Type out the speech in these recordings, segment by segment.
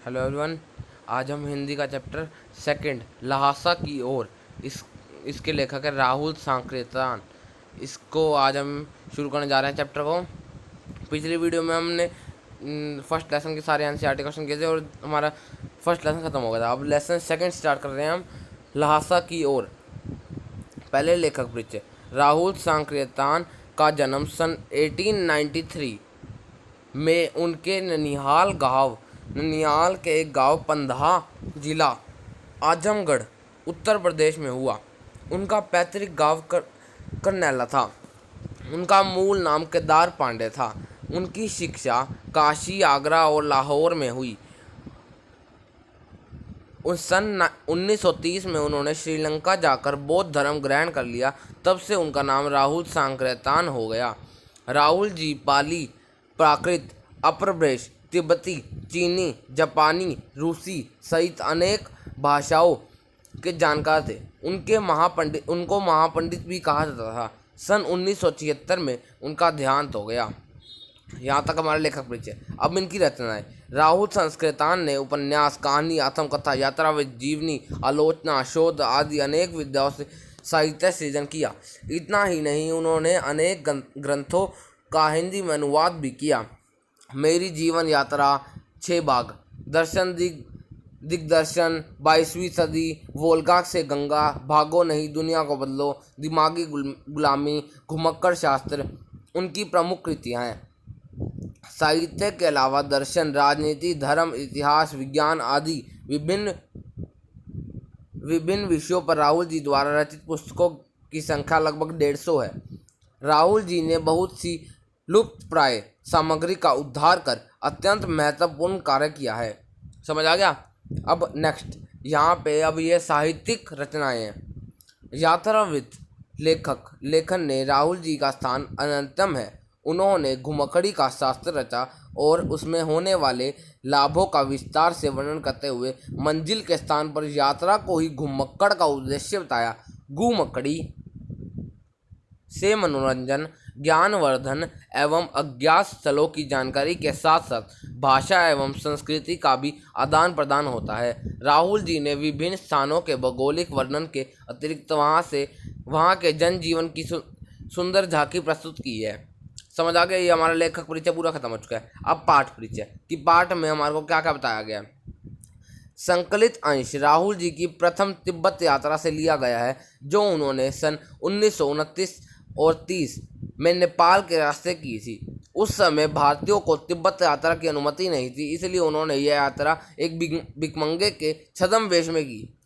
Hello everyone. आज हम हिंदी का चैप्टर सेकंड लहासा की ओर इसके लेखक है राहुल सांकृत्यान। इसको आज हम शुरू करने जा रहे हैं चैप्टर को। पिछली वीडियो में हमने फर्स्ट लेसन के सारे एनसीईआरटी क्वेश्चन किए थे और हमारा फर्स्ट लेसन ख़त्म हो गया था। अब लेसन सेकंड स्टार्ट कर रहे हैं हम लहासा की ओर। पहले लेखक परिचय। राहुल सांकृत्यान का जन्म सन 1893 में उनके ननिहाल के एक गांव पंधा, जिला आजमगढ़, उत्तर प्रदेश में हुआ। उनका पैतृक गांव करनैला था। उनका मूल नाम केदार पांडे था। उनकी शिक्षा काशी, आगरा और लाहौर में हुई। सन 1930 में उन्होंने श्रीलंका जाकर बौद्ध धर्म ग्रहण कर लिया। तब से उनका नाम राहुल सांकृत्यान हो गया। राहुल जी पाली, प्राकृत, अपभ्रंश, तिब्बती, चीनी, जापानी, रूसी सहित अनेक भाषाओं के जानकार थे। उनको महापंडित भी कहा जाता था। सन 1976 में उनका देहांत हो गया। यहाँ तक हमारा लेखक परिचय। अब इनकी रचनाएं। राहुल सांकृत्यान ने उपन्यास, कहानी, आत्मकथा, यात्राविद, जीवनी, आलोचना, शोध आदि अनेक विधाओं से साहित्य सृजन किया। इतना ही नहीं, उन्होंने अनेक ग्रंथों का हिंदी में अनुवाद भी किया। मेरी जीवन यात्रा, 6 भाग, दर्शन दिग्दर्शन, 22वीं सदी, वोल्गा से गंगा, भागो नहीं दुनिया को बदलो, दिमागी गुलामी, घुमक्कड़ शास्त्र उनकी प्रमुख कृतियाँ हैं। साहित्य के अलावा दर्शन, राजनीति, धर्म, इतिहास, विज्ञान आदि विभिन्न विषयों पर राहुल जी द्वारा रचित पुस्तकों की संख्या लगभग 150 है। राहुल जी ने बहुत सी लुप्तप्राय सामग्री का उद्धार कर अत्यंत महत्वपूर्ण कार्य किया है। समझ आ गया। अब नेक्स्ट यहाँ पे अब ये साहित्यिक रचनाएं हैं। यात्राविद लेखन ने राहुल जी का स्थान अनंतम है। उन्होंने घुमक्कड़ी का शास्त्र रचा और उसमें होने वाले लाभों का विस्तार से वर्णन करते हुए मंजिल के स्थान पर यात्रा को ही घुमक्कड़ का उद्देश्य बताया। घुमक्कड़ी से मनोरंजन, ज्ञानवर्धन एवं अज्ञात स्थलों की जानकारी के साथ साथ भाषा एवं संस्कृति का भी आदान प्रदान होता है। राहुल जी ने विभिन्न स्थानों के भौगोलिक वर्णन के अतिरिक्त वहाँ के जनजीवन की सुंदर झांकी प्रस्तुत की है। समझ आ गया। ये हमारा लेखक परिचय पूरा खत्म हो चुका है। अब पाठ परिचय कि पाठ में हमारे को क्या क्या बताया गया है। संकलित अंश राहुल जी की प्रथम तिब्बत यात्रा से लिया गया है, जो उन्होंने सन 1929 और 30 में नेपाल के रास्ते की थी। उस समय भारतीयों को तिब्बत यात्रा की अनुमति नहीं थी, इसलिए उन्होंने यह यात्रा एक भिखमंगे के छद्म वेश में की।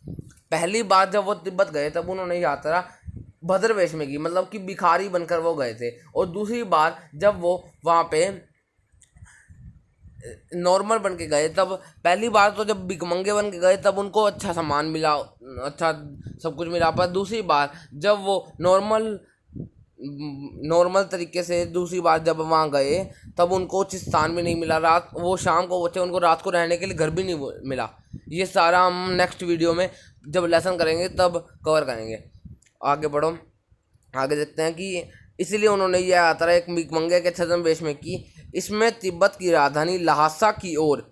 पहली बार जब वो तिब्बत गए तब उन्होंने यात्रा भद्र वेश में की, मतलब कि भिखारी बनकर वो गए थे। और दूसरी बार जब वो वहाँ पे नॉर्मल बन के गए, तब पहली बार तो जब भिखमंगे बन के गए तब उनको अच्छा सामान मिला, अच्छा सब कुछ मिला। पर दूसरी बार जब वो नॉर्मल तरीके से दूसरी बार जब वहाँ गए तब उनको उचित स्थान भी नहीं मिला। वो शाम को बचे, उनको रात को रहने के लिए घर भी नहीं मिला। ये सारा हम नेक्स्ट वीडियो में जब लेसन करेंगे तब कवर करेंगे। आगे बढ़ो, आगे देखते हैं कि इसलिए उन्होंने यह यात्रा एक भिखमंगे के छद्म वेश में की। इसमें तिब्बत की राजधानी लहासा की ओर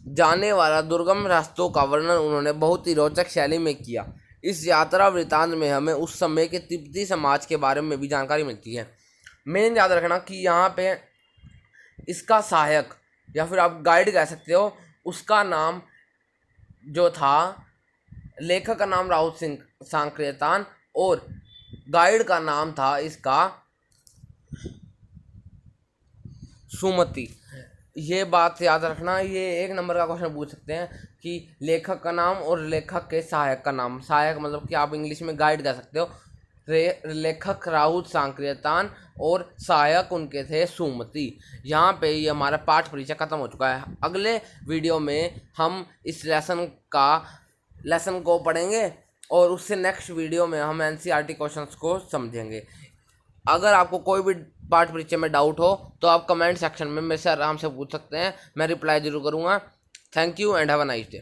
जाने वाला दुर्गम रास्तों का वर्णन उन्होंने बहुत ही रोचक शैली में किया। इस यात्रा वृतांत में हमें उस समय के तिब्बती समाज के बारे में भी जानकारी मिलती है। मेन याद रखना कि यहाँ पे इसका सहायक या फिर आप गाइड कह सकते हो, उसका नाम जो था, लेखक का नाम राहुल सांकृत्यान और गाइड का नाम था इसका सुमति। ये बात याद रखना। ये 1 नंबर का क्वेश्चन पूछ सकते हैं कि लेखक का नाम और लेखक के सहायक का नाम। सहायक मतलब कि आप इंग्लिश में गाइड कह सकते हो। लेखक राहुल सांकृत्यान और सहायक उनके थे सुमति। यहाँ पे ये हमारा पाठ परिचय खत्म हो चुका है। अगले वीडियो में हम इस लेसन को पढ़ेंगे और उससे नेक्स्ट वीडियो में हम एनसीईआरटी क्वेश्चंस को समझेंगे। अगर आपको कोई भी पाठ परिचय में डाउट हो तो आप कमेंट सेक्शन में मेरे से आराम से पूछ सकते हैं, मैं रिप्लाई जरूर करूँगा। Thank you and have a nice day.